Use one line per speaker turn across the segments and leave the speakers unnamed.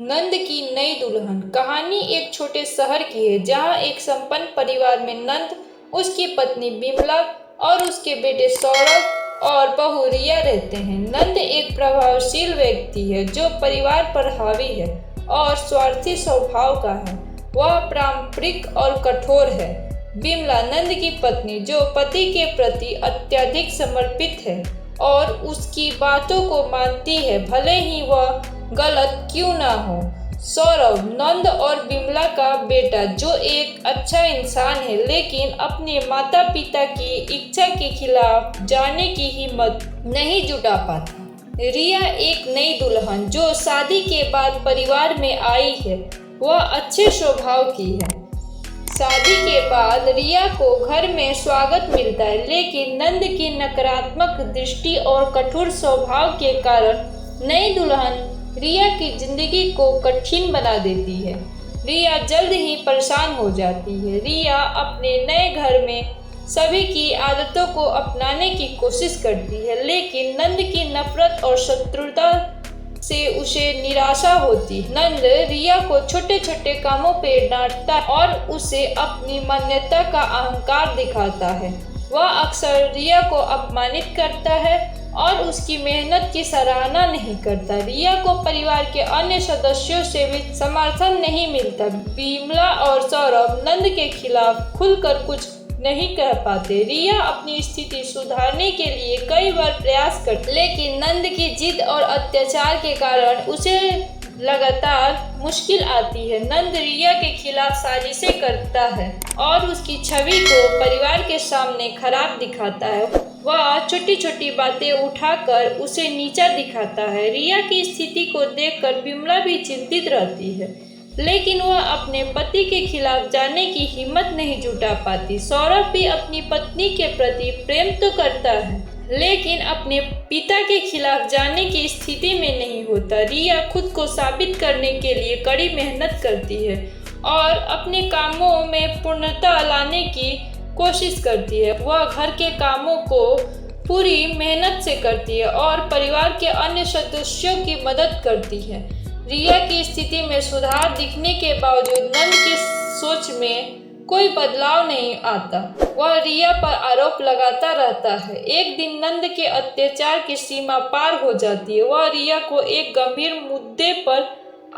नंद की नई दुल्हन। कहानी एक छोटे शहर की है जहाँ एक संपन्न परिवार में नंद, उसकी पत्नी बिमला और उसके बेटे सौरभ और बहू रिया रहते हैं। नंद एक प्रभावशील व्यक्ति है जो परिवार पर हावी है और स्वार्थी स्वभाव का है। वह पारंपरिक और कठोर है। बिमला नंद की पत्नी जो पति के प्रति अत्यधिक समर्पित है और उसकी बातों को मानती है भले ही वह गलत क्यों ना हो। सौरभ नंद और बिमला का बेटा जो एक अच्छा इंसान है लेकिन अपने माता पिता की इच्छा के खिलाफ जाने की हिम्मत नहीं जुटा पाता। रिया एक नई दुल्हन जो शादी के बाद परिवार में आई है। वह अच्छे स्वभाव की है। शादी के बाद रिया को घर में स्वागत मिलता है लेकिन नंद की नकारात्मक दृष्टि और कठोर स्वभाव के कारण नई दुल्हन रिया की जिंदगी को कठिन बना देती है। रिया जल्द ही परेशान हो जाती है। रिया अपने नए घर में सभी की आदतों को अपनाने की कोशिश करती है लेकिन नंद की नफरत और शत्रुता से उसे निराशा होती। नंद रिया को छोटे छोटे कामों पे डांटता और उसे अपनी मान्यता का अहंकार दिखाता है। वह अक्सर रिया को अपमानित करता है और उसकी मेहनत की सराहना नहीं करता। रिया को परिवार के अन्य सदस्यों से भी समर्थन नहीं मिलता। बिमला और सौरभ नंद के खिलाफ खुलकर कुछ नहीं कह पाते। रिया अपनी स्थिति सुधारने के लिए कई बार प्रयास करती लेकिन नंद की जिद और अत्याचार के कारण उसे लगातार मुश्किल आती है। नंद रिया के खिलाफ साजिशें करता है और उसकी छवि को परिवार के सामने खराब दिखाता है। वह छोटी छोटी बातें उठाकर उसे नीचा दिखाता है। रिया की स्थिति को देखकर बिमला भी चिंतित रहती है लेकिन वह अपने पति के खिलाफ जाने की हिम्मत नहीं जुटा पाती। सौरभ भी अपनी पत्नी के प्रति प्रेम तो करता है लेकिन अपने पिता के खिलाफ जाने की स्थिति में नहीं होता। रिया खुद को साबित करने के लिए कड़ी मेहनत करती है और अपने कामों में पूर्णता लाने की कोशिश करती है। वह घर के कामों को पूरी मेहनत से करती है और परिवार के अन्य सदस्यों की मदद करती है। रिया की स्थिति में सुधार दिखने के बावजूद नंद की सोच में कोई बदलाव नहीं आता। वह रिया पर आरोप लगाता रहता है। एक दिन नंद के अत्याचार की सीमा पार हो जाती है। वह रिया को एक गंभीर मुद्दे पर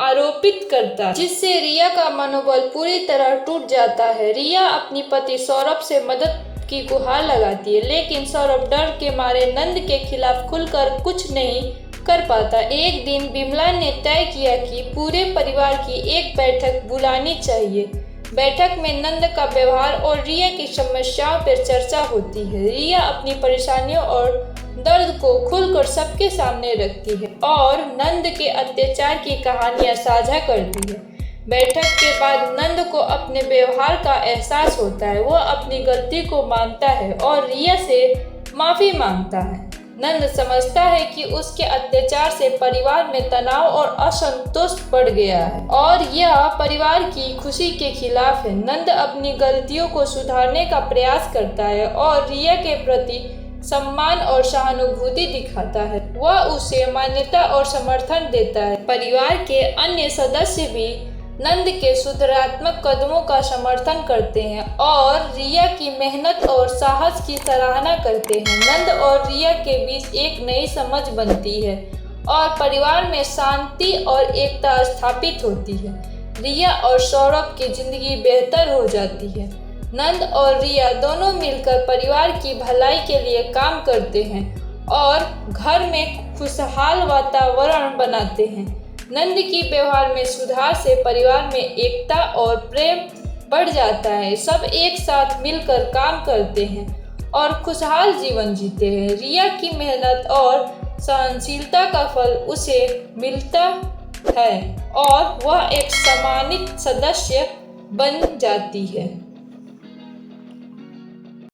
आरोपित करता है जिससे रिया का मनोबल पूरी तरह टूट जाता है। रिया अपनी पति सौरभ से मदद की गुहार लगाती है लेकिन सौरभ डर के मारे नंद के खिलाफ खुलकर कुछ नहीं कर पाता। एक दिन बिमला ने तय किया कि पूरे परिवार की एक बैठक बुलानी चाहिए। बैठक में नंद का व्यवहार और रिया की समस्याओं पर चर्चा होती है। रिया अपनी परेशानियों और दर्द को खुलकर सबके सामने रखती है और नंद के अत्याचार की कहानियां साझा करती है। बैठक के बाद नंद को अपने व्यवहार का एहसास होता है। वह अपनी गलती को मानता है और रिया से माफी मांगता है। नंद समझता है कि उसके अत्याचार से परिवार में तनाव और असंतोष बढ़ गया है और यह परिवार की खुशी के खिलाफ है। नंद अपनी गलतियों को सुधारने का प्रयास करता है और रिया के प्रति सम्मान और सहानुभूति दिखाता है। वह उसे मान्यता और समर्थन देता है। परिवार के अन्य सदस्य भी नंद के सुधारात्मक कदमों का समर्थन करते हैं और रिया की मेहनत और साहस की सराहना करते हैं। नंद और रिया के बीच एक नई समझ बनती है और परिवार में शांति और एकता स्थापित होती है। रिया और सौरभ की जिंदगी बेहतर हो जाती है। नंद और रिया दोनों मिलकर परिवार की भलाई के लिए काम करते हैं और घर में खुशहाल वातावरण बनाते हैं। नंद की व्यवहार में सुधार से परिवार में एकता और प्रेम बढ़ जाता है। सब एक साथ मिलकर काम करते हैं और खुशहाल जीवन जीते हैं। रिया की मेहनत और सहनशीलता का फल उसे मिलता है और वह एक सम्मानित सदस्य बन जाती है।